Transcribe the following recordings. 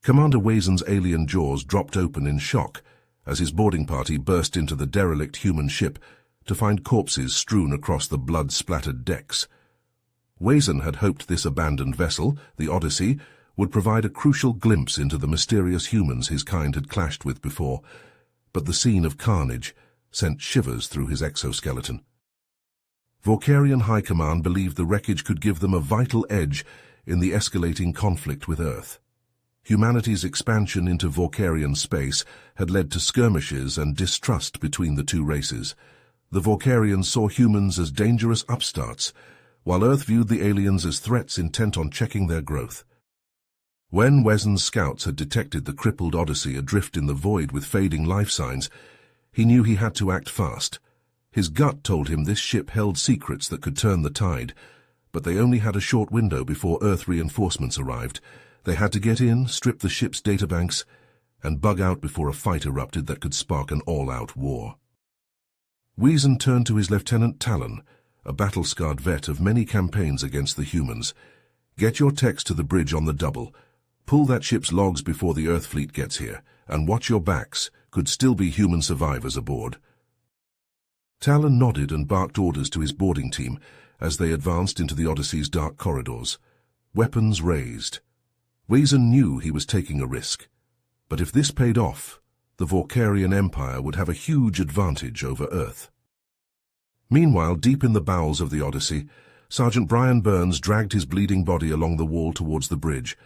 Commander Wazen's alien jaws dropped open in shock as his boarding party burst into the derelict human ship to find corpses strewn across the blood-splattered decks. Wazen had hoped this abandoned vessel, the Odyssey, would provide a crucial glimpse into the mysterious humans his kind had clashed with before, but the scene of carnage sent shivers through his exoskeleton. Vorkarian High Command believed the wreckage could give them a vital edge in the escalating conflict with Earth. Humanity's expansion into Vorkarian space had led to skirmishes and distrust between the two races. The Vorkarians saw humans as dangerous upstarts, while Earth viewed the aliens as threats intent on checking their growth. When Wazen's scouts had detected the crippled Odyssey adrift in the void with fading life signs, he knew he had to act fast. His gut told him this ship held secrets that could turn the tide, but they only had a short window before Earth reinforcements arrived. They had to get in, strip the ship's databanks, and bug out before a fight erupted that could spark an all-out war. Wazen turned to his Lieutenant Talon, a battle-scarred vet of many campaigns against the humans. "Get your techs to the bridge on the double. Pull that ship's logs before the Earth fleet gets here, and watch your backs. Could still be human survivors aboard." Talon nodded and barked orders to his boarding team as they advanced into the Odyssey's dark corridors, weapons raised. Wazen knew he was taking a risk, but if this paid off, the Vorkarian Empire would have a huge advantage over Earth. Meanwhile, deep in the bowels of the Odyssey, Sergeant Brian Burns dragged his bleeding body along the wall towards the bridge.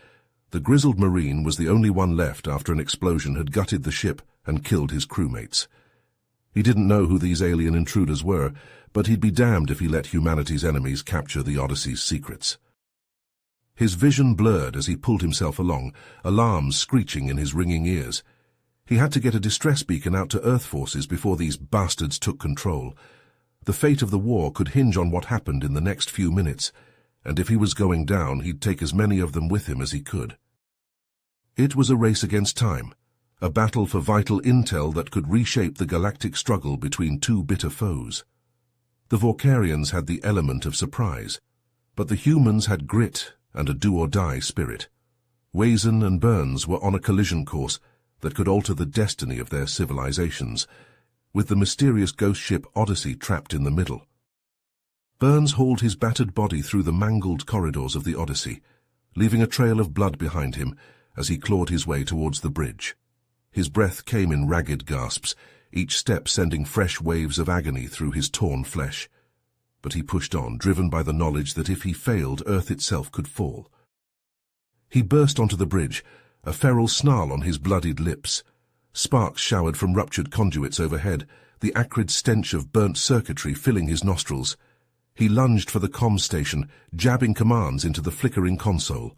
The grizzled Marine was the only one left after an explosion had gutted the ship and killed his crewmates. He didn't know who these alien intruders were, but he'd be damned if he let humanity's enemies capture the Odyssey's secrets. His vision blurred as he pulled himself along, alarms screeching in his ringing ears. He had to get a distress beacon out to Earth forces before these bastards took control. The fate of the war could hinge on what happened in the next few minutes, and if he was going down, he'd take as many of them with him as he could. It was a race against time, a battle for vital intel that could reshape the galactic struggle between two bitter foes. The Vorkarians had the element of surprise, but the humans had grit and a do-or-die spirit. Wazen and Burns were on a collision course that could alter the destiny of their civilizations, with the mysterious ghost ship Odyssey trapped in the middle. Burns hauled his battered body through the mangled corridors of the Odyssey, leaving a trail of blood behind him as he clawed his way towards the bridge. His breath came in ragged gasps, each step sending fresh waves of agony through his torn flesh. But he pushed on, driven by the knowledge that if he failed, Earth itself could fall. He burst onto the bridge, a feral snarl on his bloodied lips. Sparks showered from ruptured conduits overhead, the acrid stench of burnt circuitry filling his nostrils. He lunged for the comms station, jabbing commands into the flickering console.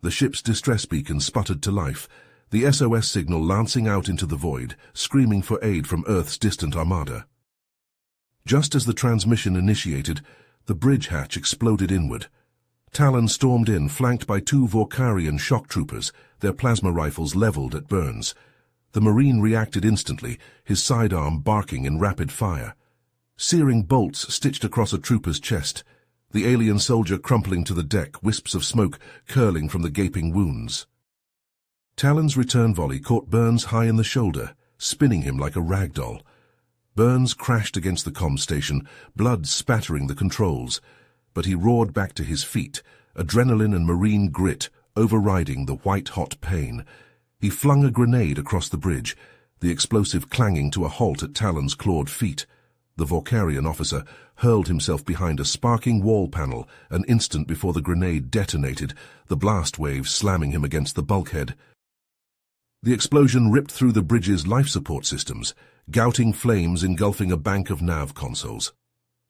The ship's distress beacon sputtered to life, the SOS signal lancing out into the void, screaming for aid from Earth's distant armada. Just as the transmission initiated, the bridge hatch exploded inward. Talon stormed in, flanked by two Vorkarian shock troopers, their plasma rifles leveled at Burns. The Marine reacted instantly, his sidearm barking in rapid fire. Searing bolts stitched across a trooper's chest, the alien soldier crumpling to the deck, wisps of smoke curling from the gaping wounds. Talon's return volley caught Burns high in the shoulder, spinning him like a rag doll. Burns crashed against the comm station, blood spattering the controls, but he roared back to his feet, adrenaline and Marine grit overriding the white-hot pain. He flung a grenade across the bridge, the explosive clanging to a halt at Talon's clawed feet. The Vorkarian officer hurled himself behind a sparking wall panel an instant before the grenade detonated, the blast wave slamming him against the bulkhead. The explosion ripped through the bridge's life support systems, gouting flames engulfing a bank of nav consoles.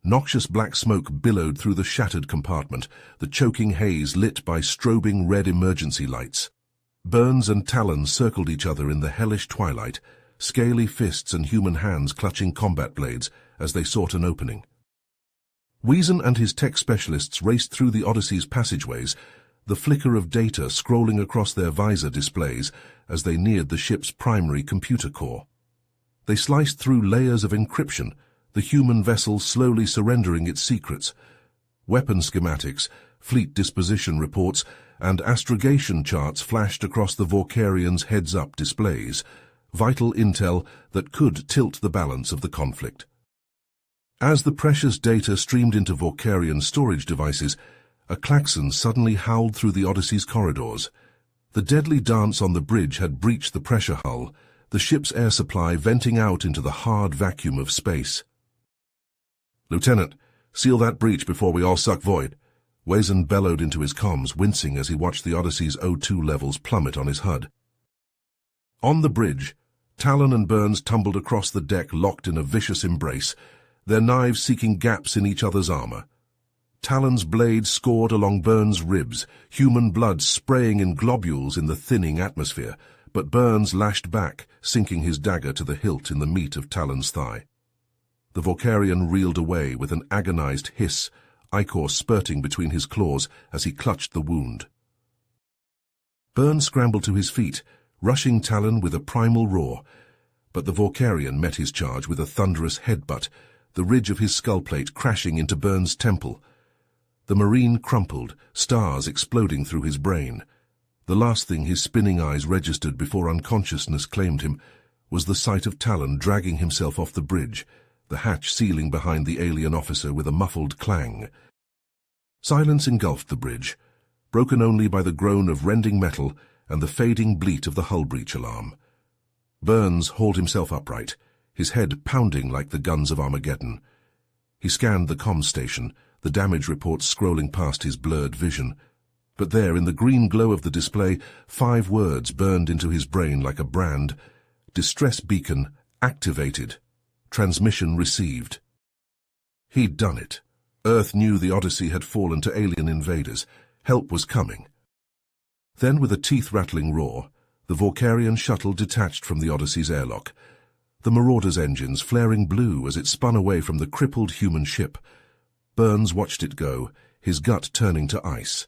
Noxious black smoke billowed through the shattered compartment, the choking haze lit by strobing red emergency lights. Burns and Talon circled each other in the hellish twilight, scaly fists and human hands clutching combat blades as they sought an opening. Wazen and his tech specialists raced through the Odyssey's passageways, the flicker of data scrolling across their visor displays as they neared the ship's primary computer core. They sliced through layers of encryption, the human vessel slowly surrendering its secrets. Weapon schematics, fleet disposition reports, and astrogation charts flashed across the Vorkarians' heads-up displays, vital intel that could tilt the balance of the conflict. As the precious data streamed into Vorkarian storage devices, a klaxon suddenly howled through the Odyssey's corridors. The deadly dance on the bridge had breached the pressure hull, the ship's air supply venting out into the hard vacuum of space. "Lieutenant, seal that breach before we all suck void," Wazan bellowed into his comms, wincing as he watched the Odyssey's O2 levels plummet on his HUD. On the bridge, Talon and Burns tumbled across the deck, locked in a vicious embrace, their knives seeking gaps in each other's armor. Talon's blade scored along Burns' ribs, human blood spraying in globules in the thinning atmosphere, but Burns lashed back, sinking his dagger to the hilt in the meat of Talon's thigh. The Vorkarian reeled away with an agonized hiss, ichor spurting between his claws as he clutched the wound. Burns scrambled to his feet, rushing Talon with a primal roar, but the Vorkarian met his charge with a thunderous headbutt, the ridge of his skullplate crashing into Burns' temple. The Marine crumpled, stars exploding through his brain. The last thing his spinning eyes registered before unconsciousness claimed him was the sight of Talon dragging himself off the bridge, the hatch sealing behind the alien officer with a muffled clang. Silence engulfed the bridge, broken only by the groan of rending metal and the fading bleat of the hull breach alarm. Burns hauled himself upright, his head pounding like the guns of Armageddon. He scanned the comm station, the damage reports scrolling past his blurred vision. But there, in the green glow of the display, 5 words burned into his brain like a brand. Distress beacon activated. Transmission received. He'd done it. Earth knew the Odyssey had fallen to alien invaders. Help was coming. Then, with a teeth-rattling roar, the Vorkarian shuttle detached from the Odyssey's airlock, the Marauder's engines flaring blue as it spun away from the crippled human ship. Burns watched it go, his gut turning to ice.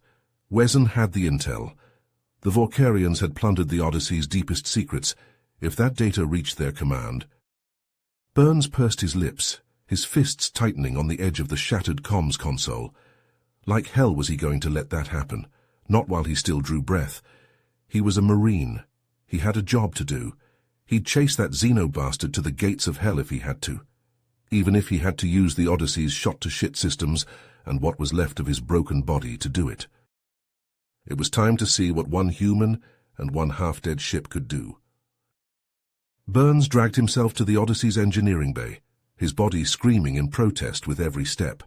Wazan had the intel. The Vorkarians had plundered the Odyssey's deepest secrets. If that data reached their command... Burns pursed his lips, his fists tightening on the edge of the shattered comms console. Like hell was he going to let that happen, not while he still drew breath. He was a Marine. He had a job to do. He'd chase that Xeno bastard to the gates of hell if he had to. Even if he had to use the Odyssey's shot-to-shit systems and what was left of his broken body to do it. It was time to see what one human and one half-dead ship could do. Burns dragged himself to the Odyssey's engineering bay, his body screaming in protest with every step.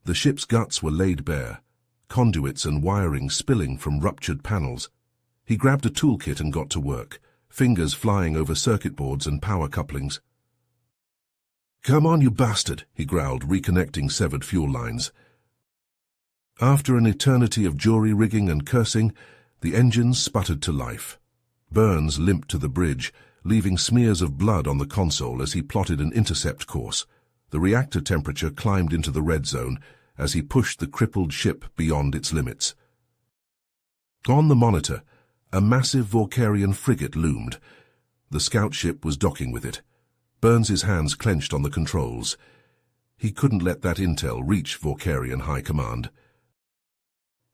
The ship's guts were laid bare, conduits and wiring spilling from ruptured panels. He grabbed a toolkit and got to work, fingers flying over circuit boards and power couplings. "Come on, you bastard," he growled, reconnecting severed fuel lines. After an eternity of jury-rigging and cursing, the engines sputtered to life. Burns limped to the bridge, leaving smears of blood on the console as he plotted an intercept course. The reactor temperature climbed into the red zone as he pushed the crippled ship beyond its limits. On the monitor, a massive Vorkarian frigate loomed. The scout ship was docking with it. Burns' hands clenched on the controls. He couldn't let that intel reach Vorkarian High Command.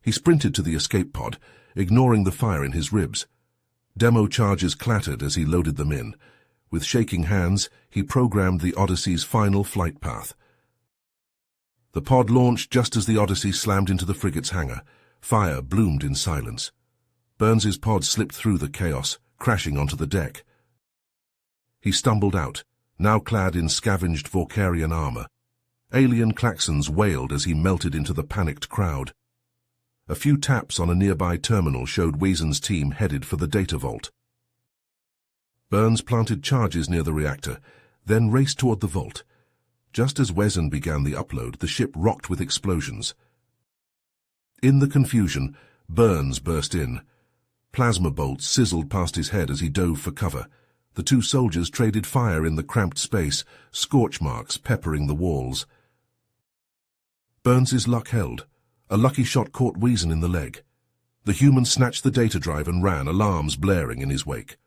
He sprinted to the escape pod, ignoring the fire in his ribs. Demo charges clattered as he loaded them in. With shaking hands, he programmed the Odyssey's final flight path. The pod launched just as the Odyssey slammed into the frigate's hangar. Fire bloomed in silence. Burns' pod slipped through the chaos, crashing onto the deck. He stumbled out, now clad in scavenged Vorkarian armor. Alien klaxons wailed as he melted into the panicked crowd. A few taps on a nearby terminal showed Wazan's team headed for the data vault. Burns planted charges near the reactor, then raced toward the vault. Just as Wazan began the upload, the ship rocked with explosions. In the confusion, Burns burst in. Plasma bolts sizzled past his head as he dove for cover. The 2 soldiers traded fire in the cramped space, scorch marks peppering the walls. Burns' luck held. A lucky shot caught Wazan in the leg. The human snatched the data drive and ran, alarms blaring in his wake.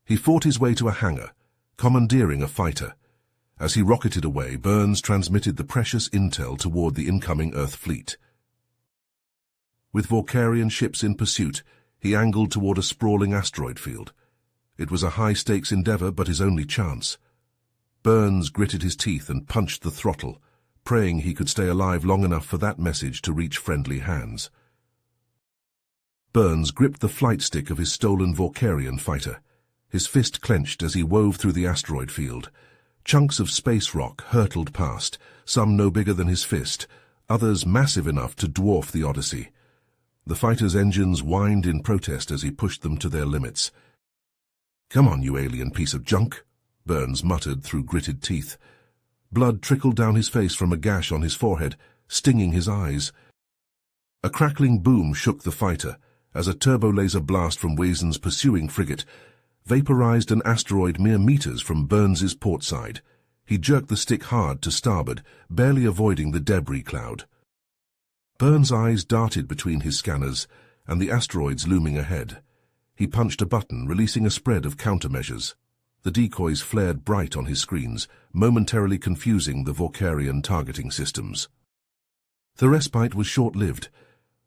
He fought his way to a hangar, commandeering a fighter. As he rocketed away, Burns transmitted the precious intel toward the incoming Earth fleet. With Vorkarian ships in pursuit, he angled toward a sprawling asteroid field. It was a high-stakes endeavor, but his only chance. Burns gritted his teeth and punched the throttle, praying he could stay alive long enough for that message to reach friendly hands. Burns gripped the flight stick of his stolen Vorkarian fighter. His fist clenched as he wove through the asteroid field. Chunks of space rock hurtled past, some no bigger than his fist, others massive enough to dwarf the Odyssey. The fighter's engines whined in protest as he pushed them to their limits. "Come on, you alien piece of junk," Burns muttered through gritted teeth. Blood trickled down his face from a gash on his forehead, stinging his eyes. A crackling boom shook the fighter as a turbo-laser blast from Wazen's pursuing frigate vaporized an asteroid mere meters from Burns's port side. He jerked the stick hard to starboard, barely avoiding the debris cloud. Burns' eyes darted between his scanners and the asteroids looming ahead. He punched a button, releasing a spread of countermeasures. The decoys flared bright on his screens, momentarily confusing the Vorkarian targeting systems. The respite was short-lived.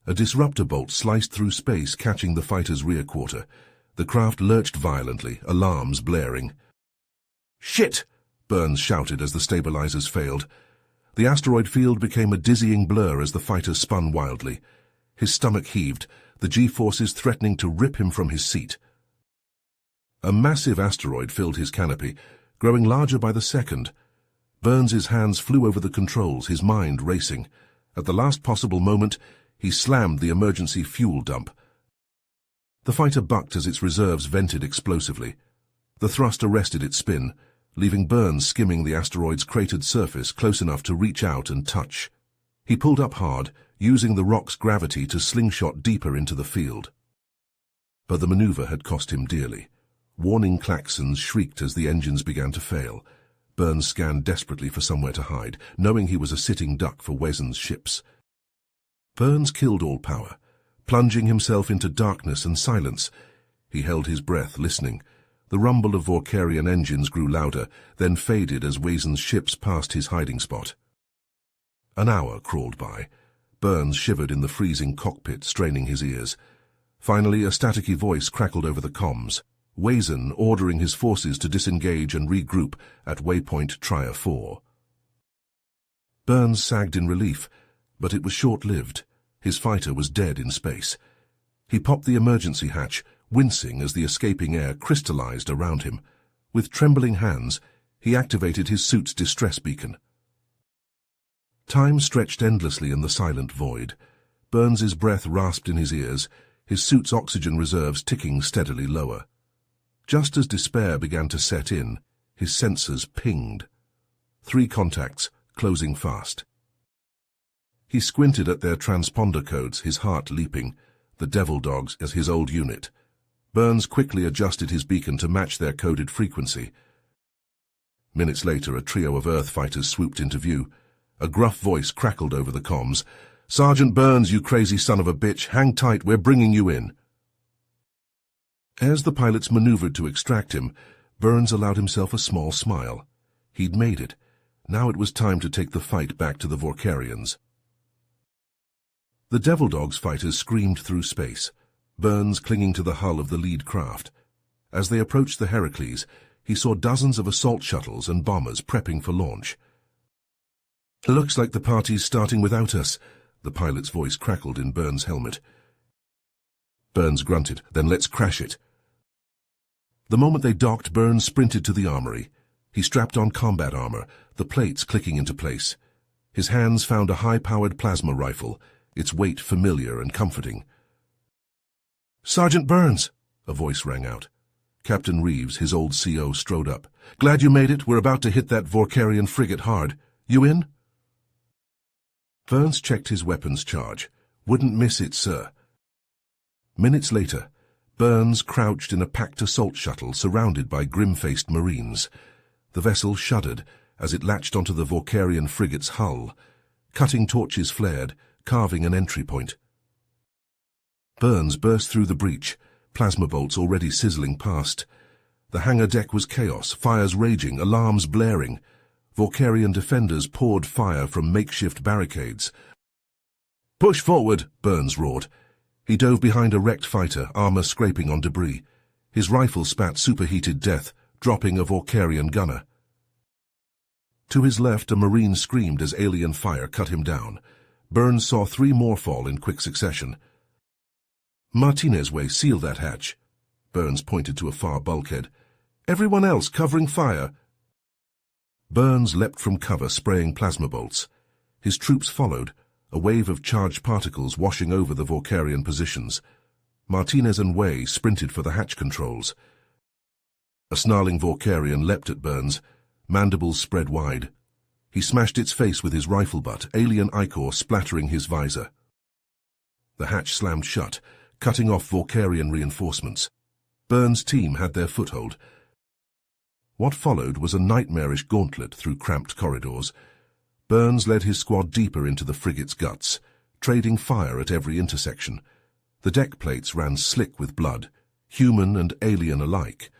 A disruptor bolt sliced through space, catching the fighter's rear quarter. The craft lurched violently, alarms blaring. "Shit!" Burns shouted as the stabilizers failed. The asteroid field became a dizzying blur as the fighter spun wildly. His stomach heaved, the G-forces threatening to rip him from his seat. A massive asteroid filled his canopy, growing larger by the second. Burns's hands flew over the controls, his mind racing. At the last possible moment, he slammed the emergency fuel dump. The fighter bucked as its reserves vented explosively. The thrust arrested its spin, leaving Burns skimming the asteroid's cratered surface close enough to reach out and touch. He pulled up hard, using the rock's gravity to slingshot deeper into the field. But the maneuver had cost him dearly. Warning klaxons shrieked as the engines began to fail. Burns scanned desperately for somewhere to hide, knowing he was a sitting duck for Wazen's ships. Burns killed all power, plunging himself into darkness and silence. He held his breath, listening. The rumble of Vorkarian engines grew louder, then faded as Wazen's ships passed his hiding spot. An hour crawled by. Burns shivered in the freezing cockpit, straining his ears. Finally, a staticky voice crackled over the comms. Wazen ordering his forces to disengage and regroup at waypoint Trier 4. Burns sagged in relief, but it was short-lived. His fighter was dead in space. He popped the emergency hatch, wincing as the escaping air crystallized around him. With trembling hands, he activated his suit's distress beacon. Time stretched endlessly in the silent void. Burns's breath rasped in his ears, his suit's oxygen reserves ticking steadily lower. Just as despair began to set in, his sensors pinged. 3 contacts, closing fast. He squinted at their transponder codes, his heart leaping, the Devil Dogs as his old unit. Burns quickly adjusted his beacon to match their coded frequency. Minutes later, a trio of Earth fighters swooped into view. A gruff voice crackled over the comms. "Sergeant Burns, you crazy son of a bitch, hang tight, we're bringing you in." As the pilots maneuvered to extract him, Burns allowed himself a small smile. He'd made it. Now it was time to take the fight back to the Vorkarians. The Devil Dogs fighters screamed through space, Burns clinging to the hull of the lead craft. As they approached the Heracles, he saw dozens of assault shuttles and bombers prepping for launch. "Looks like the party's starting without us," the pilot's voice crackled in Burns' helmet. Burns grunted, "Then let's crash it." The moment they docked, Burns sprinted to the armory. He strapped on combat armor, the plates clicking into place. His hands found a high-powered plasma rifle, its weight familiar and comforting. "Sergeant Burns!" a voice rang out. Captain Reeves, his old CO, strode up. "Glad you made it. We're about to hit that Vorkarian frigate hard. You in?" Burns checked his weapons charge. "Wouldn't miss it, sir." Minutes later, Burns crouched in a packed assault shuttle surrounded by grim-faced Marines. The vessel shuddered as it latched onto the Vorkarian frigate's hull. Cutting torches flared, carving an entry point. Burns burst through the breach, plasma bolts already sizzling past. The hangar deck was chaos, fires raging, alarms blaring. Vorkarian defenders poured fire from makeshift barricades. "Push forward," Burns roared. He dove behind a wrecked fighter, armor scraping on debris. His rifle spat superheated death, dropping a Vorkarian gunner. To his left, a Marine screamed as alien fire cut him down. Burns saw 3 more fall in quick succession. "Martinez way, seal that hatch." Burns pointed to a far bulkhead. "Everyone else covering fire." Burns leapt from cover, spraying plasma bolts. His troops followed, a wave of charged particles washing over the Vorkarian positions. Martinez and Way sprinted for the hatch controls. A snarling Vorkarian leapt at Burns, mandibles spread wide. He smashed its face with his rifle butt, alien ichor splattering his visor. The hatch slammed shut, cutting off Vorkarian reinforcements. Burns' team had their foothold. What followed was a nightmarish gauntlet through cramped corridors. Burns led his squad deeper into the frigate's guts, trading fire at every intersection. The deck plates ran slick with blood, human and alien alike.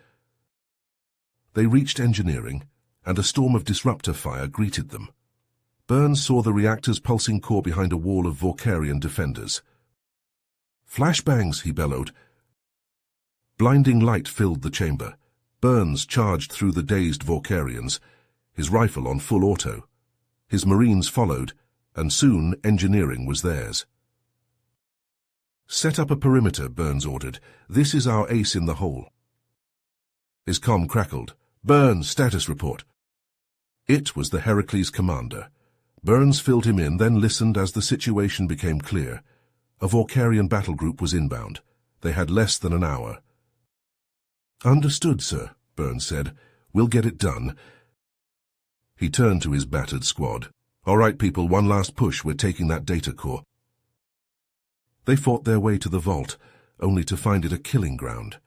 They reached engineering, and a storm of disruptor fire greeted them. Burns saw the reactor's pulsing core behind a wall of Vorkarian defenders. "Flashbangs," he bellowed. Blinding light filled the chamber. Burns charged through the dazed Vorkarians, his rifle on full auto. His Marines followed, and soon engineering was theirs. "Set up a perimeter," Burns ordered. "This is our ace in the hole." His comm crackled. "Burns, status report." It was the Heracles commander. Burns filled him in, then listened as the situation became clear. A Vorkarian battle group was inbound. They had less than an hour. "Understood, sir," Burns said. "We'll get it done." He turned to his battered squad. "All right, people, one last push. We're taking that data core." They fought their way to the vault, only to find it a killing ground.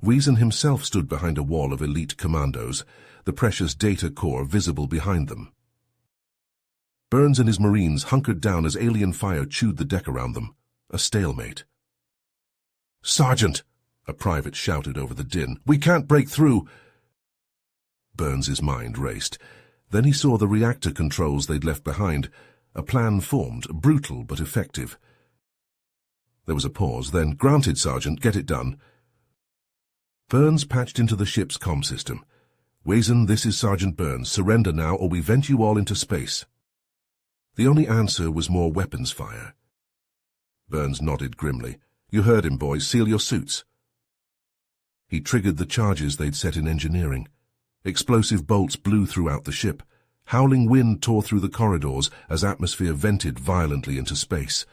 Weazen himself stood behind a wall of elite commandos, the precious data core visible behind them. Burns and his Marines hunkered down as alien fire chewed the deck around them. A stalemate. "Sergeant!" a private shouted over the din. "We can't break through!" Burns's mind raced. Then he saw the reactor controls they'd left behind. A plan formed, brutal but effective. There was a pause, then, "Granted, Sergeant, get it done." Burns patched into the ship's comm system. "Weazen, this is Sergeant Burns. Surrender now, or we vent you all into space." The only answer was more weapons fire. Burns nodded grimly. "You heard him, boys. Seal your suits." He triggered the charges they'd set in engineering. Explosive bolts blew throughout the ship. Howling wind tore through the corridors as atmosphere vented violently into space.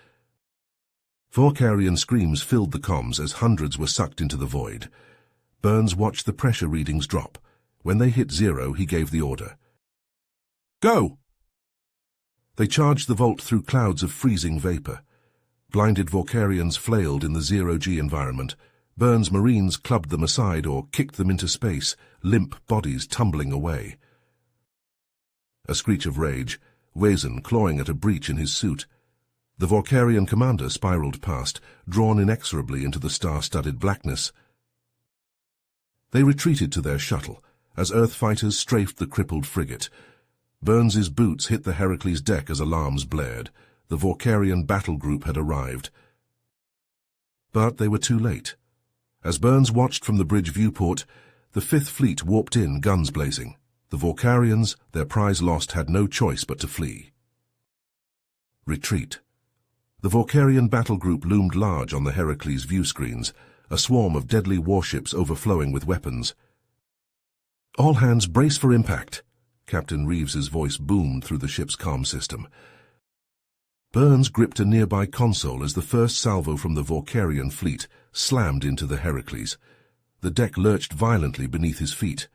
Vorkarian screams filled the comms as hundreds were sucked into the void. Burns watched the pressure readings drop. When they hit 0, he gave the order. "Go!" They charged the vault through clouds of freezing vapor. Blinded Vorkarians flailed in the 0G environment. Burns' Marines clubbed them aside or kicked them into space, limp bodies tumbling away. A screech of rage, Weazen clawing at a breach in his suit. The Vorkarian commander spiraled past, drawn inexorably into the star-studded blackness. They retreated to their shuttle, as Earth fighters strafed the crippled frigate. Burns's boots hit the Heracles deck as alarms blared. The Vorkarian battle group had arrived. But they were too late. As Burns watched from the bridge viewport, the Fifth Fleet warped in, guns blazing. The Vorkarians, their prize lost, had no choice but to flee. Retreat. The Vorkarian battle group loomed large on the Heracles view screens, a swarm of deadly warships overflowing with weapons. "All hands brace for impact," Captain Reeves's voice boomed through the ship's comm system. Burns gripped a nearby console as the first salvo from the Vorkarian fleet slammed into the Heracles. The deck lurched violently beneath his feet.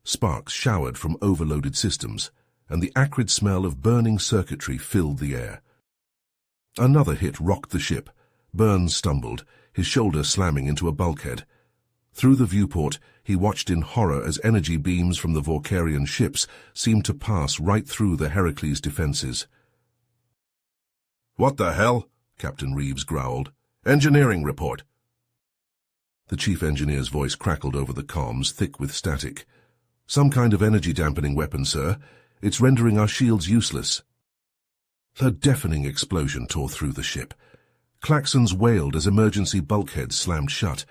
Sparks showered from overloaded systems, and the acrid smell of burning circuitry filled the air. Another hit rocked the ship. Burns stumbled, his shoulder slamming into a bulkhead. Through the viewport, he watched in horror as energy beams from the Vorkarian ships seemed to pass right through the Heracles' defenses. "What the hell?" Captain Reeves growled. "Engineering report." The chief engineer's voice crackled over the comms, thick with static. "Some kind of energy-dampening weapon, sir. It's rendering our shields useless." A deafening explosion tore through the ship. Klaxons wailed as emergency bulkheads slammed shut.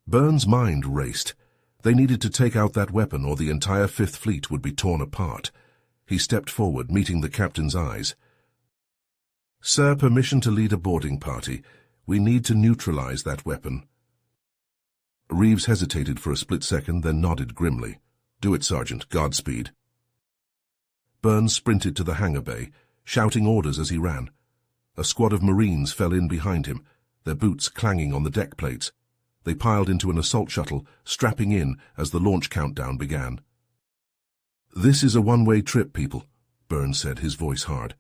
Burns' mind raced. They needed to take out that weapon or the entire Fifth Fleet would be torn apart. He stepped forward, meeting the captain's eyes. "Sir, permission to lead a boarding party. We need to neutralize that weapon." Reeves hesitated for a split second, then nodded grimly. "Do it, Sergeant. Godspeed." Burns sprinted to the hangar bay, shouting orders as he ran. A squad of Marines fell in behind him, their boots clanging on the deck plates. They piled into an assault shuttle, strapping in as the launch countdown began. "This is a one-way trip, people," Burns said, his voice hard.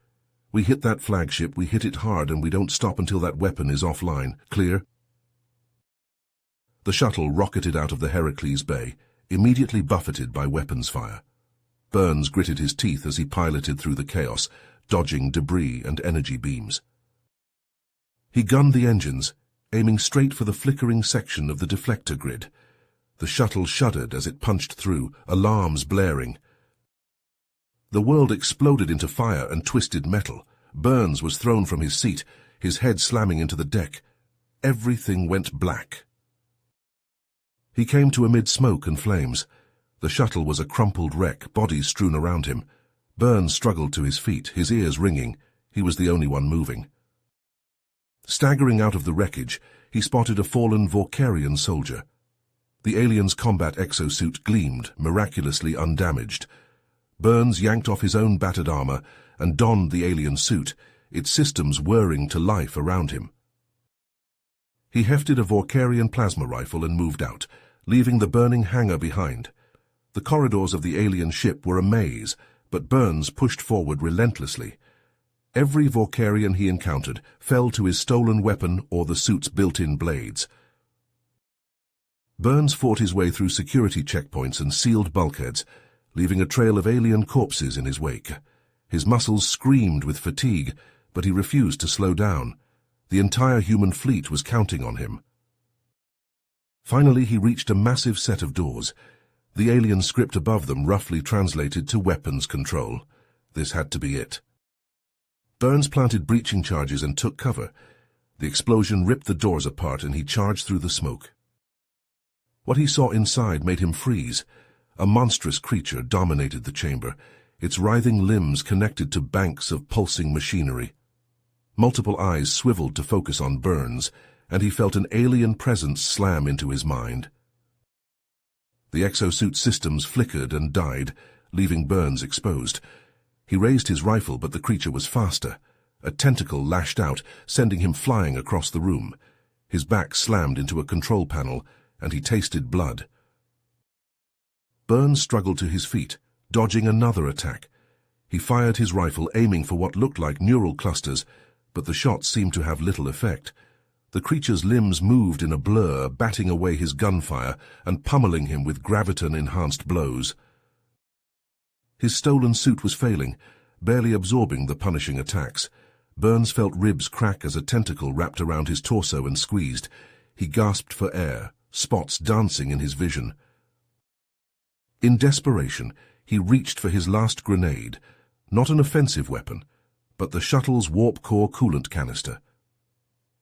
"We hit that flagship, we hit it hard, and we don't stop until that weapon is offline. Clear?" The shuttle rocketed out of the Heracles Bay, immediately buffeted by weapons fire. Burns gritted his teeth as he piloted through the chaos, dodging debris and energy beams. He gunned the engines, aiming straight for the flickering section of the deflector grid. The shuttle shuddered as it punched through, alarms blaring. The world exploded into fire and twisted metal. Burns was thrown from his seat, his head slamming into the deck. Everything went black. He came to amid smoke and flames. The shuttle was a crumpled wreck, bodies strewn around him. Burns struggled to his feet, his ears ringing. He was the only one moving. Staggering out of the wreckage, he spotted a fallen Vorkarian soldier. The alien's combat exosuit gleamed, miraculously undamaged. Burns yanked off his own battered armor and donned the alien suit, its systems whirring to life around him. He hefted a Vorkarian plasma rifle and moved out, leaving the burning hangar behind. The corridors of the alien ship were a maze, but Burns pushed forward relentlessly. Every Vorkarian he encountered fell to his stolen weapon or the suit's built-in blades. Burns fought his way through security checkpoints and sealed bulkheads, leaving a trail of alien corpses in his wake. His muscles screamed with fatigue, but he refused to slow down. The entire human fleet was counting on him. Finally, he reached a massive set of doors. The alien script above them roughly translated to weapons control. This had to be it. Burns planted breaching charges and took cover. The explosion ripped the doors apart and he charged through the smoke. What he saw inside made him freeze. A monstrous creature dominated the chamber, its writhing limbs connected to banks of pulsing machinery. Multiple eyes swiveled to focus on Burns, and he felt an alien presence slam into his mind. The exosuit systems flickered and died, leaving Burns exposed. He raised his rifle, but the creature was faster. A tentacle lashed out, sending him flying across the room. His back slammed into a control panel, and he tasted blood. Burns struggled to his feet, dodging another attack. He fired his rifle, aiming for what looked like neural clusters, but the shots seemed to have little effect. The creature's limbs moved in a blur, batting away his gunfire and pummeling him with graviton-enhanced blows. His stolen suit was failing, barely absorbing the punishing attacks. Burns felt ribs crack as a tentacle wrapped around his torso and squeezed. He gasped for air, spots dancing in his vision. In desperation, he reached for his last grenade, not an offensive weapon, but the shuttle's warp-core coolant canister.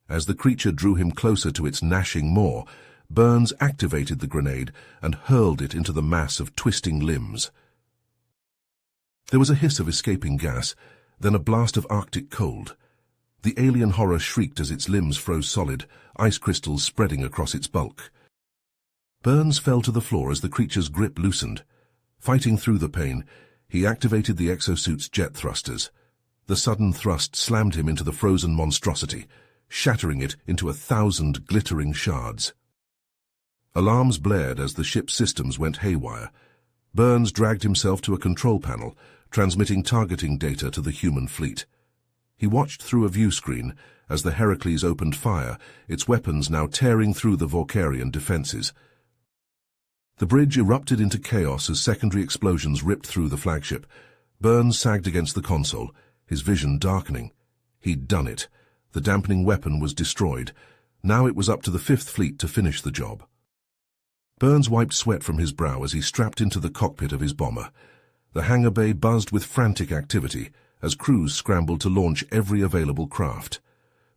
As the creature drew him closer to its gnashing maw, Burns activated the grenade and hurled it into the mass of twisting limbs. There was a hiss of escaping gas, then a blast of Arctic cold. The alien horror shrieked as its limbs froze solid, ice crystals spreading across its bulk. Burns fell to the floor as the creature's grip loosened. Fighting through the pain, he activated the exosuit's jet thrusters. The sudden thrust slammed him into the frozen monstrosity, shattering it into 1,000 glittering shards. Alarms blared as the ship's systems went haywire. Burns dragged himself to a control panel, transmitting targeting data to the human fleet. He watched through a view screen as the Heracles opened fire, its weapons now tearing through the Vorkarian defenses. The bridge erupted into chaos as secondary explosions ripped through the flagship. Burns sagged against the console, his vision darkening. He'd done it. The dampening weapon was destroyed. Now it was up to the Fifth Fleet to finish the job. Burns wiped sweat from his brow as he strapped into the cockpit of his bomber. The hangar bay buzzed with frantic activity, as crews scrambled to launch every available craft.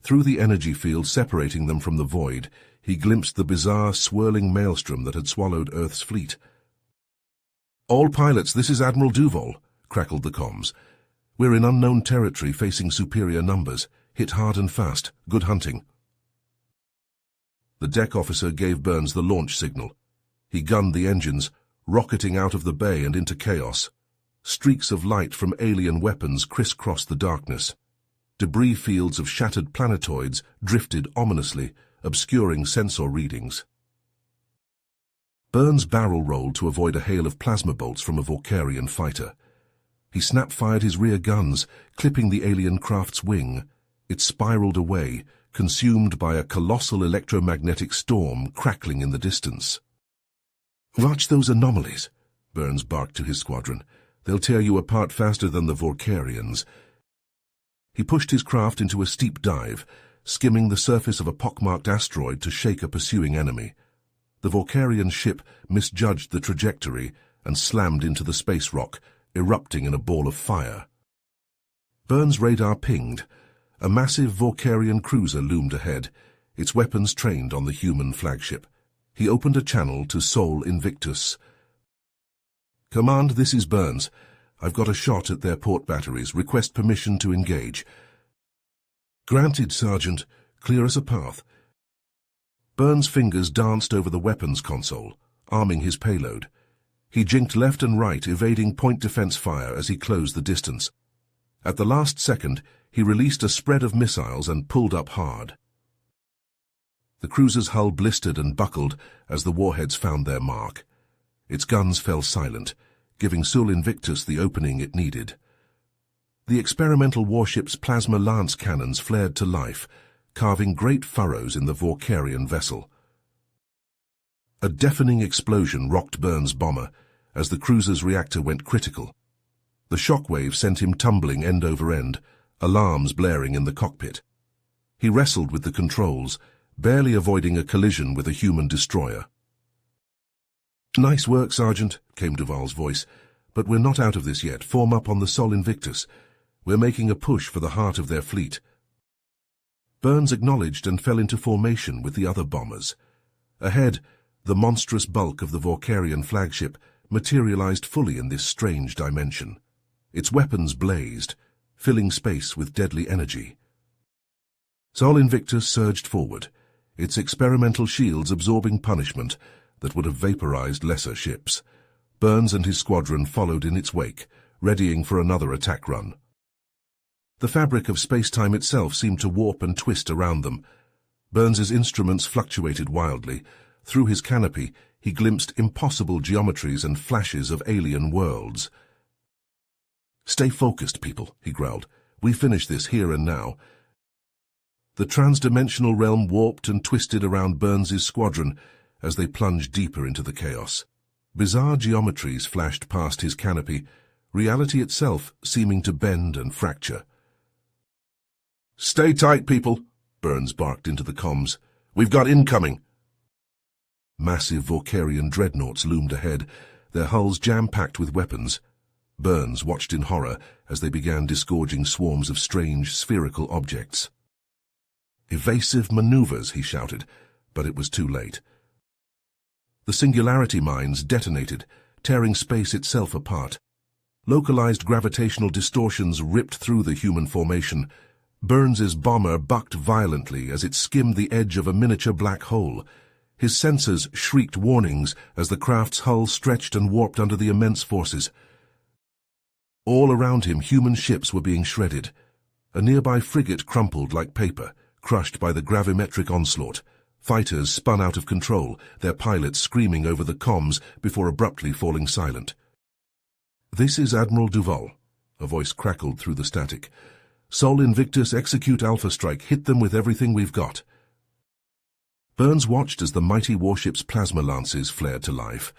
Through the energy field separating them from the void, he glimpsed the bizarre, swirling maelstrom that had swallowed Earth's fleet. "All pilots, this is Admiral Duval," crackled the comms. "We're in unknown territory facing superior numbers. Hit hard and fast. Good hunting." The deck officer gave Burns the launch signal. He gunned the engines, rocketing out of the bay and into chaos. Streaks of light from alien weapons crisscrossed the darkness. Debris fields of shattered planetoids drifted ominously, obscuring sensor readings. Burns barrel rolled to avoid a hail of plasma bolts from a Vorkarian fighter. He snap-fired his rear guns, clipping the alien craft's wing. It spiraled away, consumed by a colossal electromagnetic storm crackling in the distance. "Watch those anomalies," Burns barked to his squadron. "They'll tear you apart faster than the Vorkarians." He pushed his craft into a steep dive, skimming the surface of a pockmarked asteroid to shake a pursuing enemy. The Vorkarian ship misjudged the trajectory and slammed into the space rock, erupting in a ball of fire. Burns' radar pinged. A massive Vorkarian cruiser loomed ahead, its weapons trained on the human flagship. He opened a channel to Sol Invictus. "Command, this is Burns. I've got a shot at their port batteries. Request permission to engage." "Granted, Sergeant. Clear us a path." Burns' fingers danced over the weapons console, arming his payload. He jinked left and right, evading point defense fire as he closed the distance. At the last second, he released a spread of missiles and pulled up hard. The cruiser's hull blistered and buckled as the warheads found their mark. Its guns fell silent, giving Sol Invictus the opening it needed. The experimental warship's plasma lance cannons flared to life, carving great furrows in the Vorkarian vessel. A deafening explosion rocked Burns' bomber as the cruiser's reactor went critical. The shockwave sent him tumbling end over end, alarms blaring in the cockpit. He wrestled with the controls, barely avoiding a collision with a human destroyer. "Nice work, Sergeant," came Duval's voice, "but we're not out of this yet. Form up on the Sol Invictus. We're making a push for the heart of their fleet." Burns acknowledged and fell into formation with the other bombers. Ahead, the monstrous bulk of the Vorkarian flagship materialized fully in this strange dimension. Its weapons blazed, filling space with deadly energy. Sol Invictus surged forward, its experimental shields absorbing punishment that would have vaporized lesser ships. Burns and his squadron followed in its wake, readying for another attack run. The fabric of space-time itself seemed to warp and twist around them. Burns's instruments fluctuated wildly. Through his canopy, he glimpsed impossible geometries and flashes of alien worlds. "Stay focused, people," he growled. "We finish this here and now." The transdimensional realm warped and twisted around Burns's squadron as they plunged deeper into the chaos. Bizarre geometries flashed past his canopy, reality itself seeming to bend and fracture. "Stay tight, people," Burns barked into the comms. "We've got incoming." Massive Vorkarian dreadnoughts loomed ahead, their hulls jam-packed with weapons. Burns watched in horror as they began disgorging swarms of strange, spherical objects. "Evasive maneuvers," he shouted, but it was too late. The singularity mines detonated, tearing space itself apart. Localized gravitational distortions ripped through the human formation. Burns's bomber bucked violently as it skimmed the edge of a miniature black hole. His sensors shrieked warnings as the craft's hull stretched and warped under the immense forces. All around him, human ships were being shredded. A nearby frigate crumpled like paper, crushed by the gravimetric onslaught. Fighters spun out of control, their pilots screaming over the comms before abruptly falling silent. "This is Admiral Duval," a voice crackled through the static. "Sol Invictus, execute Alpha Strike. Hit them with everything we've got." Burns watched as the mighty warship's plasma lances flared to life.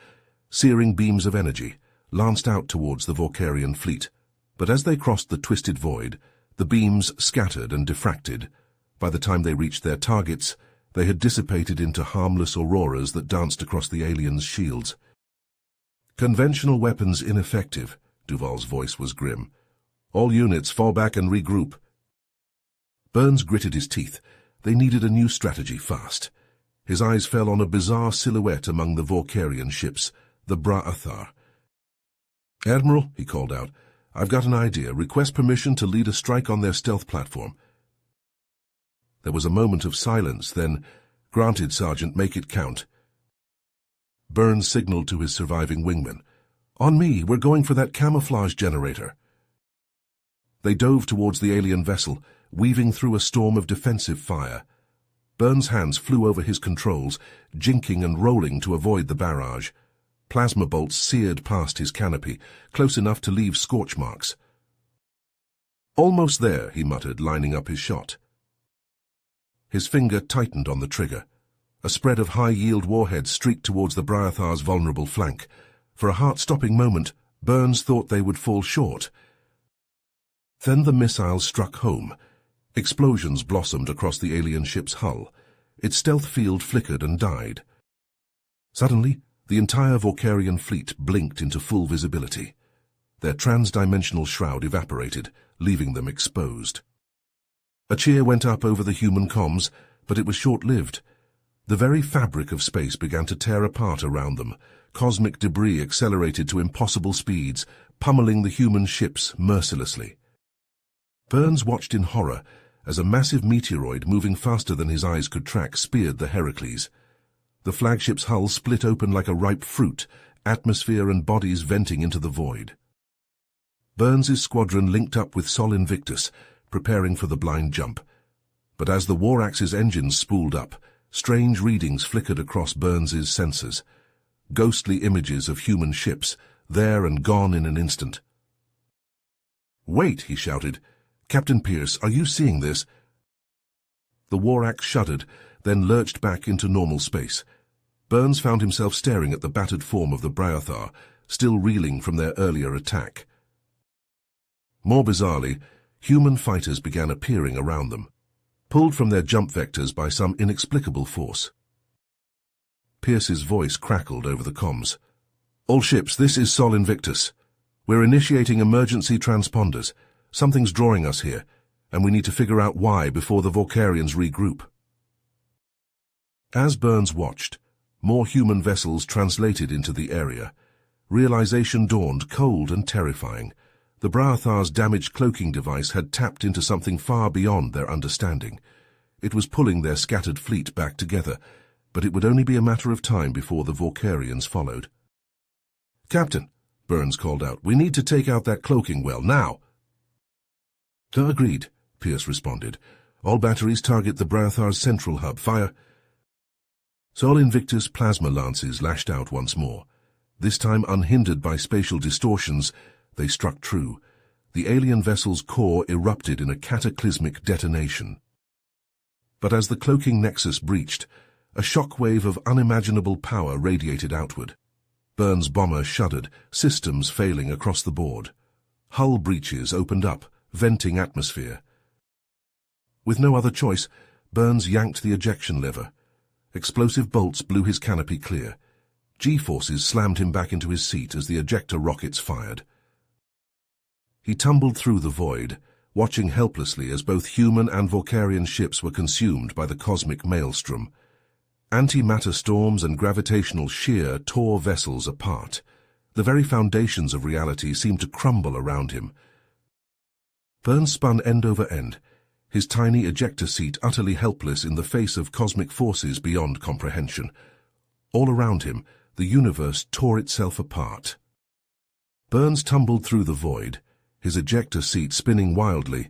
Searing beams of energy lanced out towards the Vorkarian fleet. But as they crossed the twisted void, the beams scattered and diffracted. By the time they reached their targets, they had dissipated into harmless auroras that danced across the aliens' shields. "Conventional weapons ineffective," Duval's voice was grim. All units fall back and regroup. Burns gritted his teeth. They needed a new strategy fast. His eyes fell on a bizarre silhouette among the Vorkarian ships, the Bra'athar. "Admiral," he called out, "I've got an idea. Request permission to lead a strike on their stealth platform." There was a moment of silence, then, "Granted, Sergeant, make it count." Burns signaled to his surviving wingmen. "On me, we're going for that camouflage generator." They dove towards the alien vessel, weaving through a storm of defensive fire. Burns' hands flew over his controls, jinking and rolling to avoid the barrage. Plasma bolts seared past his canopy, close enough to leave scorch marks. "Almost there," he muttered, lining up his shot. His finger tightened on the trigger. A spread of high-yield warheads streaked towards the Bra'athar's vulnerable flank. For a heart-stopping moment, Burns thought they would fall short. Then the missiles struck home. Explosions blossomed across the alien ship's hull. Its stealth field flickered and died. Suddenly, the entire Vorkarian fleet blinked into full visibility. Their trans-dimensional shroud evaporated, leaving them exposed. A cheer went up over the human comms, but it was short-lived. The very fabric of space began to tear apart around them. Cosmic debris accelerated to impossible speeds, pummeling the human ships mercilessly. Burns watched in horror as a massive meteoroid moving faster than his eyes could track speared the Heracles. The flagship's hull split open like a ripe fruit, atmosphere and bodies venting into the void. Burns's squadron linked up with Sol Invictus, preparing for the blind jump. But as the War Axe's engines spooled up, strange readings flickered across Burns's sensors. Ghostly images of human ships, there and gone in an instant. "Wait," he shouted. "Captain Pierce, are you seeing this?" The War Axe shuddered, then lurched back into normal space. Burns found himself staring at the battered form of the Bra'athar, still reeling from their earlier attack. More bizarrely, human fighters began appearing around them, pulled from their jump vectors by some inexplicable force. Pierce's voice crackled over the comms. "All ships, this is Sol Invictus. We're initiating emergency transponders. Something's drawing us here, and we need to figure out why before the Vorkarians regroup." As Burns watched, more human vessels translated into the area. Realization dawned, cold and terrifying. The Bra'athar's damaged cloaking device had tapped into something far beyond their understanding. It was pulling their scattered fleet back together, but it would only be a matter of time before the Vorkarians followed. "Captain," Burns called out, "we need to take out that cloaking well, now." "Agreed," Pierce responded. "All batteries target the Bra'athar's central hub. Fire." Sol Invictus plasma lances lashed out once more. This time unhindered by spatial distortions, they struck true. The alien vessel's core erupted in a cataclysmic detonation. But as the cloaking nexus breached, a shockwave of unimaginable power radiated outward. Burns' bomber shuddered, systems failing across the board. Hull breaches opened up, venting atmosphere. With no other choice, Burns yanked the ejection lever. Explosive bolts blew his canopy clear. G-forces slammed him back into his seat as the ejector rockets fired. He tumbled through the void, watching helplessly as both human and Vorkarian ships were consumed by the cosmic maelstrom. Antimatter storms and gravitational shear tore vessels apart. The very foundations of reality seemed to crumble around him. Burns spun end over end, his tiny ejector seat utterly helpless in the face of cosmic forces beyond comprehension. All around him, the universe tore itself apart. Burns tumbled through the void, his ejector seat spinning wildly.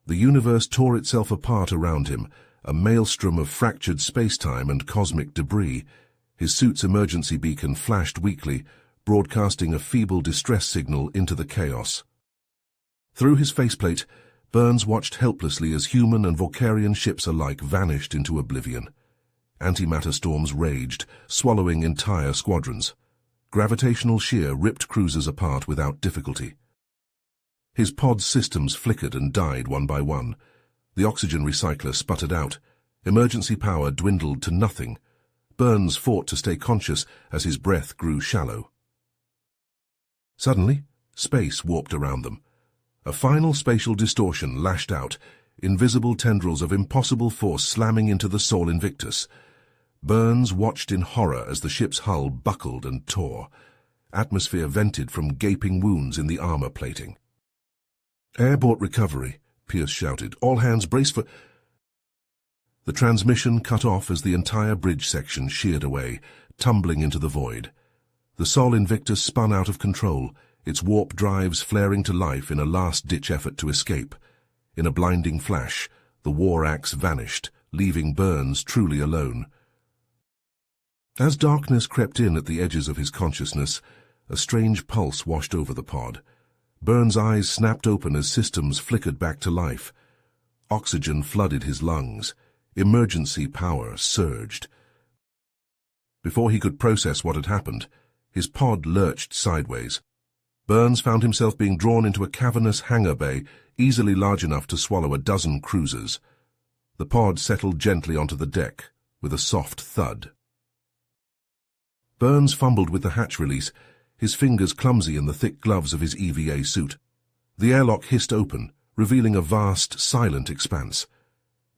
The universe tore itself apart around him, a maelstrom of fractured space-time and cosmic debris. His suit's emergency beacon flashed weakly, broadcasting a feeble distress signal into the chaos. Through his faceplate, Burns watched helplessly as human and Vorkarian ships alike vanished into oblivion. Antimatter storms raged, swallowing entire squadrons. Gravitational shear ripped cruisers apart without difficulty. His pod's systems flickered and died one by one. The oxygen recycler sputtered out. Emergency power dwindled to nothing. Burns fought to stay conscious as his breath grew shallow. Suddenly, space warped around them. A final spatial distortion lashed out, invisible tendrils of impossible force slamming into the Sol Invictus. Burns watched in horror as the ship's hull buckled and tore. Atmosphere vented from gaping wounds in the armor plating. "Airport recovery," Pierce shouted. "All hands brace for—" The transmission cut off as the entire bridge section sheared away, tumbling into the void. The Sol Invictus spun out of control, its warp drives flaring to life in a last-ditch effort to escape. In a blinding flash, the war axe vanished, leaving Burns truly alone. As darkness crept in at the edges of his consciousness, a strange pulse washed over the pod. Burns' eyes snapped open as systems flickered back to life. Oxygen flooded his lungs. Emergency power surged. Before he could process what had happened, his pod lurched sideways. Burns found himself being drawn into a cavernous hangar bay, easily large enough to swallow a dozen cruisers. The pod settled gently onto the deck, with a soft thud. Burns fumbled with the hatch release, his fingers clumsy in the thick gloves of his EVA suit. The airlock hissed open, revealing a vast, silent expanse.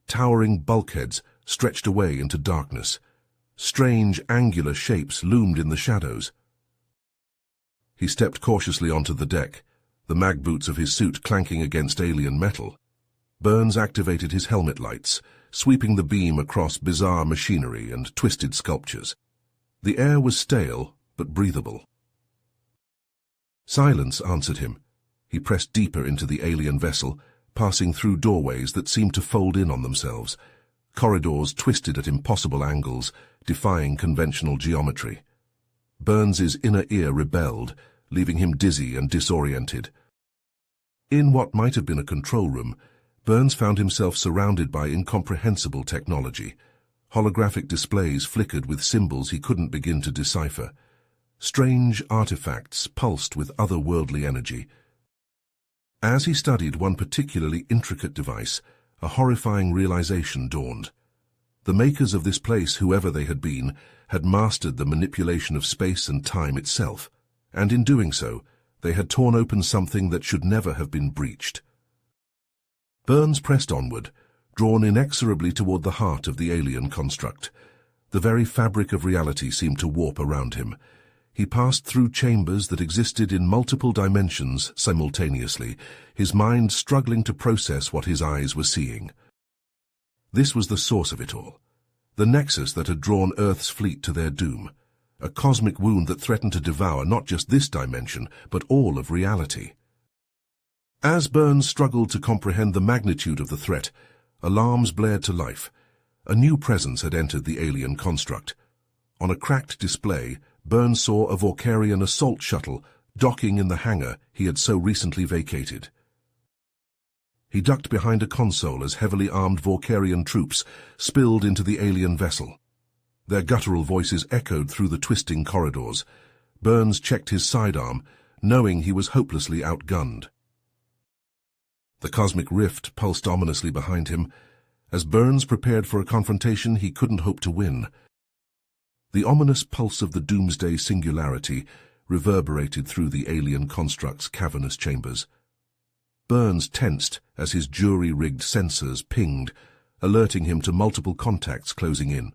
Towering bulkheads stretched away into darkness. Strange, angular shapes loomed in the shadows. He stepped cautiously onto the deck, the mag boots of his suit clanking against alien metal. Burns activated his helmet lights, sweeping the beam across bizarre machinery and twisted sculptures. The air was stale, but breathable. Silence answered him. He pressed deeper into the alien vessel, passing through doorways that seemed to fold in on themselves. Corridors twisted at impossible angles, defying conventional geometry. Burns's inner ear rebelled, leaving him dizzy and disoriented. In what might have been a control room, Burns found himself surrounded by incomprehensible technology. Holographic displays flickered with symbols he couldn't begin to decipher. Strange artifacts pulsed with otherworldly energy. As he studied one particularly intricate device, a horrifying realization dawned. The makers of this place, whoever they had been, had mastered the manipulation of space and time itself, and in doing so, they had torn open something that should never have been breached. Burns pressed onward, drawn inexorably toward the heart of the alien construct. The very fabric of reality seemed to warp around him. He passed through chambers that existed in multiple dimensions simultaneously, his mind struggling to process what his eyes were seeing. This was the source of it all, the nexus that had drawn Earth's fleet to their doom, a cosmic wound that threatened to devour not just this dimension, but all of reality. As Burns struggled to comprehend the magnitude of the threat, alarms blared to life. A new presence had entered the alien construct. On a cracked display, Burns saw a Vorkarian assault shuttle docking in the hangar he had so recently vacated. He ducked behind a console as heavily armed Vorkarian troops spilled into the alien vessel. Their guttural voices echoed through the twisting corridors. Burns checked his sidearm, knowing he was hopelessly outgunned. The cosmic rift pulsed ominously behind him. As Burns prepared for a confrontation he couldn't hope to win. The ominous pulse of the doomsday singularity reverberated through the alien construct's cavernous chambers. Burns tensed as his jury-rigged sensors pinged, alerting him to multiple contacts closing in.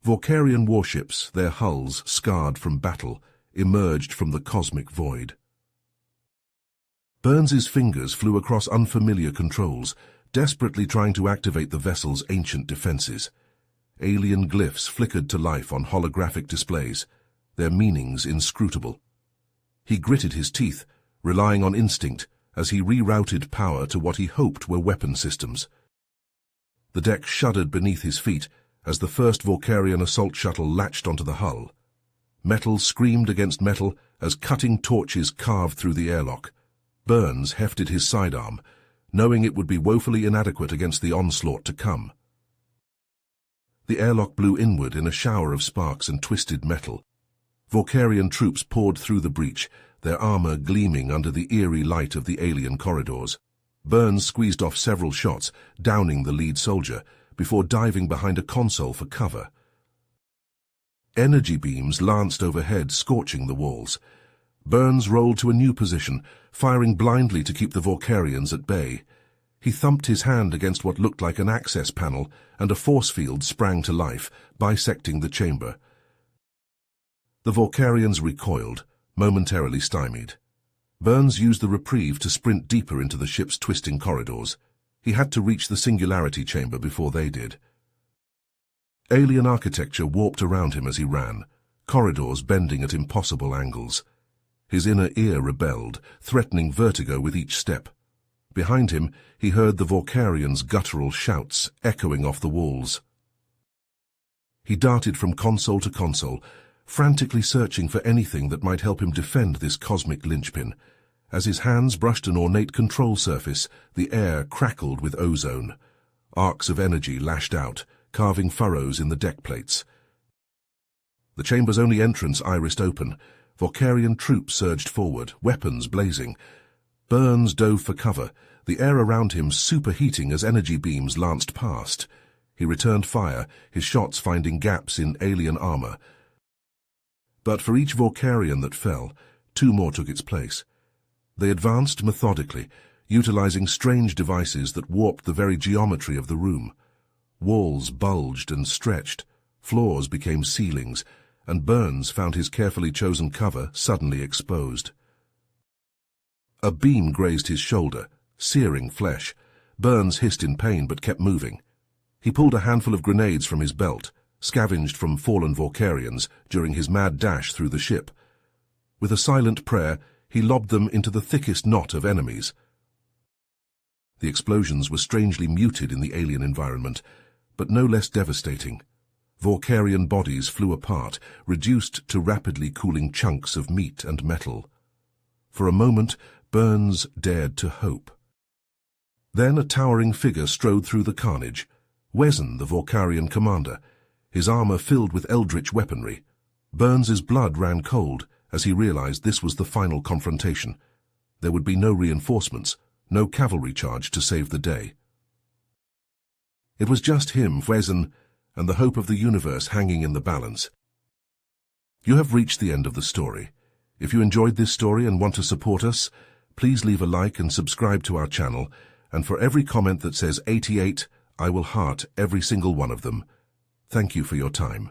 Vorkarian warships, their hulls scarred from battle, emerged from the cosmic void. Burns's fingers flew across unfamiliar controls, desperately trying to activate the vessel's ancient defenses. Alien glyphs flickered to life on holographic displays, their meanings inscrutable. He gritted his teeth, relying on instinct, as he rerouted power to what he hoped were weapon systems. The deck shuddered beneath his feet as the first Vorkarian assault shuttle latched onto the hull. Metal screamed against metal as cutting torches carved through the airlock. Burns hefted his sidearm, knowing it would be woefully inadequate against the onslaught to come. The airlock blew inward in a shower of sparks and twisted metal. Vorkarian troops poured through the breach, their armor gleaming under the eerie light of the alien corridors. Burns squeezed off several shots, downing the lead soldier, before diving behind a console for cover. Energy beams lanced overhead, scorching the walls. Burns rolled to a new position, firing blindly to keep the Vorkarians at bay. He thumped his hand against what looked like an access panel, and a force field sprang to life, bisecting the chamber. The Vorkarians recoiled, momentarily stymied. Burns used the reprieve to sprint deeper into the ship's twisting corridors. He had to reach the singularity chamber before they did. Alien architecture warped around him as he ran, corridors bending at impossible angles. His inner ear rebelled, threatening vertigo with each step. Behind him, he heard the Vorkarians' guttural shouts echoing off the walls. He darted from console to console, frantically searching for anything that might help him defend this cosmic linchpin. As his hands brushed an ornate control surface, the air crackled with ozone. Arcs of energy lashed out, carving furrows in the deck plates. The chamber's only entrance irised open. Vorkarian troops surged forward, weapons blazing. Burns dove for cover, the air around him superheating as energy beams lanced past. He returned fire, his shots finding gaps in alien armor. But for each Vorkarian that fell, 2 more took its place. They advanced methodically, utilizing strange devices that warped the very geometry of the room. Walls bulged and stretched, floors became ceilings, and Burns found his carefully chosen cover suddenly exposed. A beam grazed his shoulder, searing flesh. Burns hissed in pain but kept moving. He pulled a handful of grenades from his belt, scavenged from fallen Vorkarians during his mad dash through the ship. With a silent prayer, he lobbed them into the thickest knot of enemies. The explosions were strangely muted in the alien environment, but no less devastating. Vorkarian bodies flew apart, reduced to rapidly cooling chunks of meat and metal. For a moment, Burns dared to hope. Then a towering figure strode through the carnage. Wezen, the Vorkarian commander, his armor filled with eldritch weaponry. Burns's blood ran cold as he realized this was the final confrontation. There would be no reinforcements, no cavalry charge to save the day. It was just him, Wezen, and the hope of the universe hanging in the balance. You have reached the end of the story. If you enjoyed this story and want to support us, please leave a like and subscribe to our channel, and for every comment that says 88, I will heart every single one of them. Thank you for your time.